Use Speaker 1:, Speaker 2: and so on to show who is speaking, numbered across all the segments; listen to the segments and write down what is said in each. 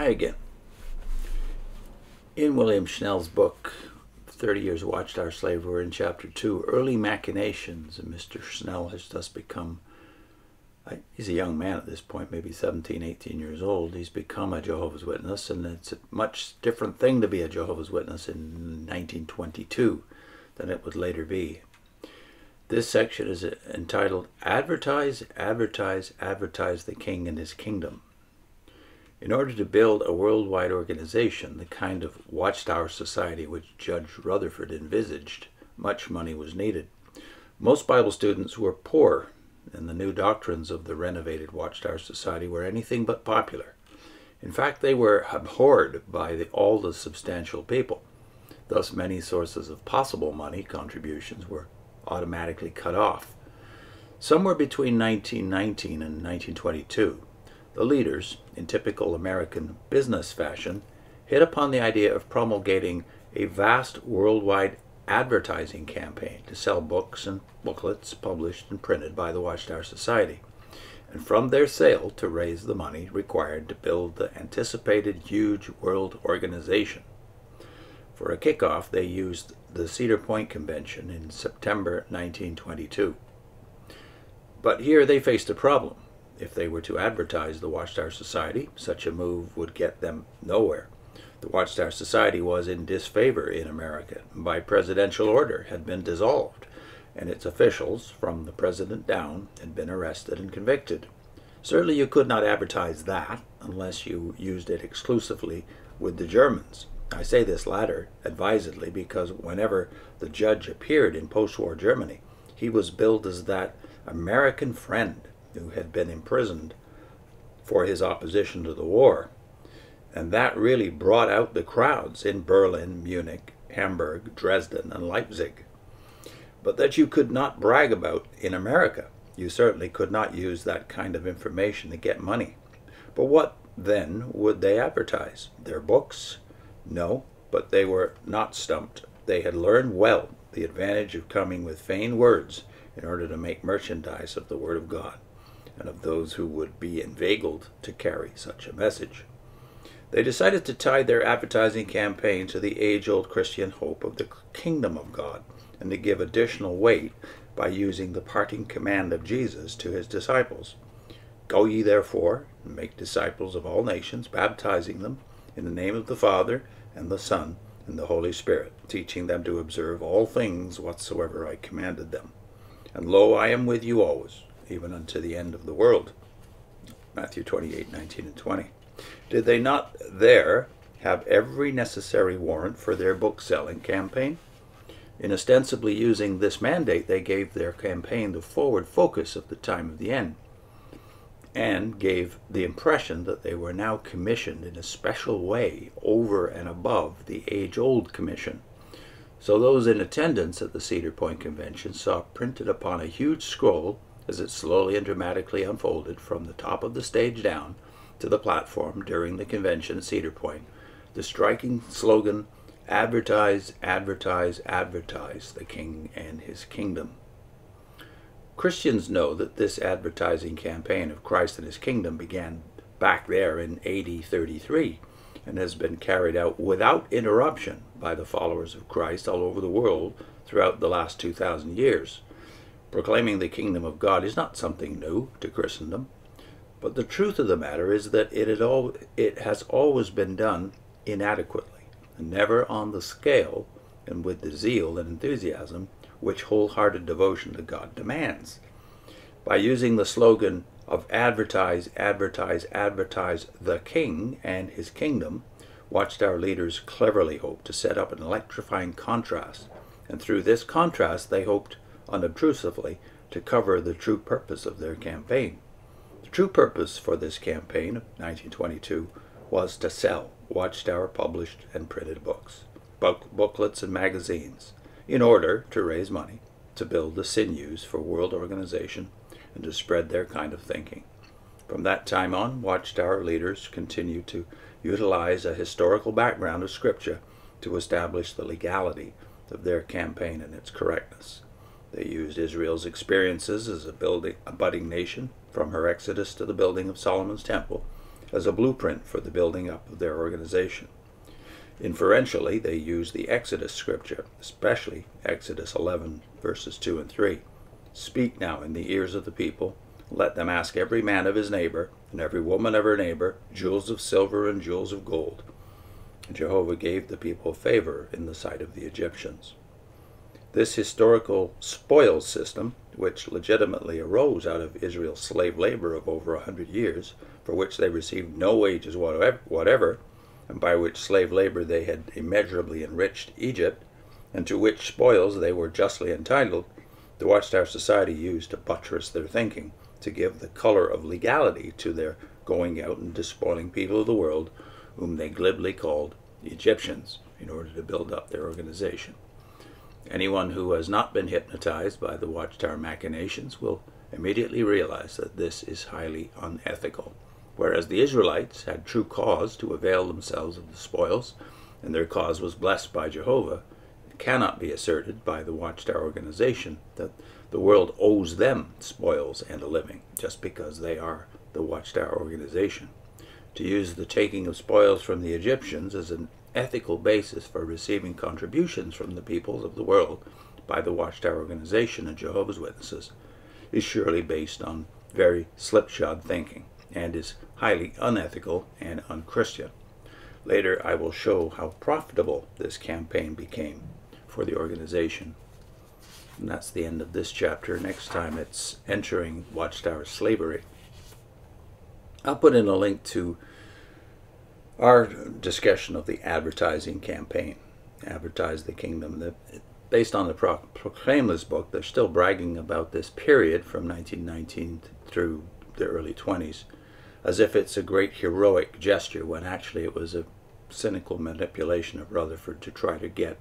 Speaker 1: Hi again. In William Schnell's book, 30 Years of Watchtower Slave, we're in Chapter 2, Early Machinations, and Mr. Schnell has just become, he's a young man at this point, maybe 17, 18 years old. He's become a Jehovah's Witness, and it's a much different thing to be a Jehovah's Witness in 1922 than it would later be. This section is entitled Advertise, Advertise, Advertise the King and His Kingdom. In order to build a worldwide organization, the kind of Watchtower society which Judge Rutherford envisaged, much money was needed. Most Bible students were poor, and the new doctrines of the renovated Watchtower society were anything but popular. In fact, they were abhorred by all the substantial people. Thus, many sources of possible money contributions were automatically cut off. Somewhere between 1919 and 1922, the leaders, in typical American business fashion, hit upon the idea of promulgating a vast worldwide advertising campaign to sell books and booklets published and printed by the Watchtower Society, and from their sale to raise the money required to build the anticipated huge world organization. For a kickoff, they used the Cedar Point Convention in September 1922. But here they faced a problem. If they were to advertise the Watchtower Society, such a move would get them nowhere. The Watchtower Society was in disfavor in America, and by presidential order had been dissolved, and its officials, from the president down, had been arrested and convicted. Certainly you could not advertise that unless you used it exclusively with the Germans. I say this latter advisedly because whenever the judge appeared in post-war Germany, he was billed as that American friend who had been imprisoned for his opposition to the war. And that really brought out the crowds in Berlin, Munich, Hamburg, Dresden, and Leipzig. But that you could not brag about in America. You certainly could not use that kind of information to get money. But what, then, would they advertise? Their books? No, but they were not stumped. They had learned well the advantage of coming with vain words in order to make merchandise of the Word of God, and of those who would be inveigled to carry such a message. They decided to tie their advertising campaign to the age-old Christian hope of the kingdom of God, and to give additional weight by using the parting command of Jesus to his disciples. Go ye therefore, and make disciples of all nations, baptizing them in the name of the Father, and the Son, and the Holy Spirit, teaching them to observe all things whatsoever I commanded them. And lo, I am with you always, even unto the end of the world. Matthew 28, 19 and 20. Did they not there have every necessary warrant for their book-selling campaign? In ostensibly using this mandate, they gave their campaign the forward focus of the time of the end, and gave the impression that they were now commissioned in a special way over and above the age-old commission. So those in attendance at the Cedar Point Convention saw printed upon a huge scroll, as it slowly and dramatically unfolded from the top of the stage down to the platform during the convention at Cedar Point, the striking slogan, Advertise, Advertise, Advertise the King and His Kingdom. Christians know that this advertising campaign of Christ and His Kingdom began back there in AD 33 and has been carried out without interruption by the followers of Christ all over the world throughout the last 2,000 years. Proclaiming the kingdom of God is not something new to Christendom, but the truth of the matter is that it has always been done inadequately, and never on the scale and with the zeal and enthusiasm which wholehearted devotion to God demands. By using the slogan of Advertise, Advertise, Advertise the King and His Kingdom, Watchtower leaders cleverly hoped to set up an electrifying contrast, and through this contrast they hoped unobtrusively to cover the true purpose of their campaign. The true purpose for this campaign of 1922 was to sell Watchtower published and printed books, booklets and magazines, in order to raise money, to build the sinews for world organization, and to spread their kind of thinking. From that time on, Watchtower leaders continued to utilize a historical background of Scripture to establish the legality of their campaign and its correctness. They used Israel's experiences as a budding nation, from her exodus to the building of Solomon's temple, as a blueprint for the building up of their organization. Inferentially, they use the Exodus scripture, especially Exodus 11, verses 2 and 3. Speak now in the ears of the people. Let them ask every man of his neighbor, and every woman of her neighbor, jewels of silver and jewels of gold. And Jehovah gave the people favor in the sight of the Egyptians. This historical spoils system, which legitimately arose out of Israel's slave labor of over 100 years, for which they received no wages whatever, and by which slave labor they had immeasurably enriched Egypt, and to which spoils they were justly entitled, the Watchtower Society used to buttress their thinking, to give the color of legality to their going out and despoiling people of the world, whom they glibly called the Egyptians, in order to build up their organization. Anyone who has not been hypnotized by the Watchtower machinations will immediately realize that this is highly unethical. Whereas the Israelites had true cause to avail themselves of the spoils, and their cause was blessed by Jehovah, it cannot be asserted by the Watchtower organization that the world owes them spoils and a living, just because they are the Watchtower organization. To use the taking of spoils from the Egyptians as an ethical basis for receiving contributions from the peoples of the world by the Watchtower organization and Jehovah's Witnesses is surely based on very slipshod thinking, and is highly unethical and unchristian. Later I will show how profitable this campaign became for the organization. And that's the end of this chapter. Next time it's entering Watchtower slavery. I'll put in a link to our discussion of the advertising campaign, Advertise the Kingdom. Based on the Proclaim This book, they're still bragging about this period from 1919 through the early 20s, as if it's a great heroic gesture, when actually it was a cynical manipulation of Rutherford to try to get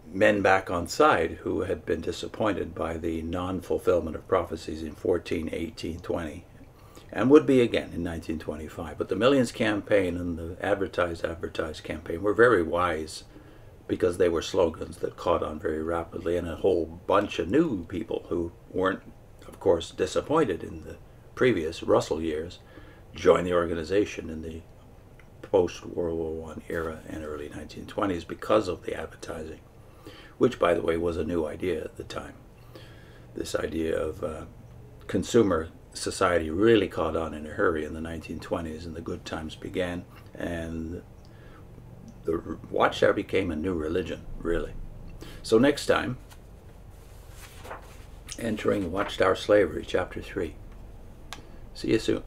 Speaker 1: men back on side who had been disappointed by the non-fulfillment of prophecies in 14, 18, 20, and would be again in 1925. But the Millions campaign and the Advertise Advertise campaign were very wise, because they were slogans that caught on very rapidly, and a whole bunch of new people who weren't, of course, disappointed in the previous Russell years joined the organization in the post-World War I era and early 1920s because of the advertising, which, by the way, was a new idea at the time. This idea of consumer society really caught on in a hurry in the 1920s, and the good times began, and the Watchtower became a new religion, really. So next time, entering Watchtower slavery, chapter 3. See you soon.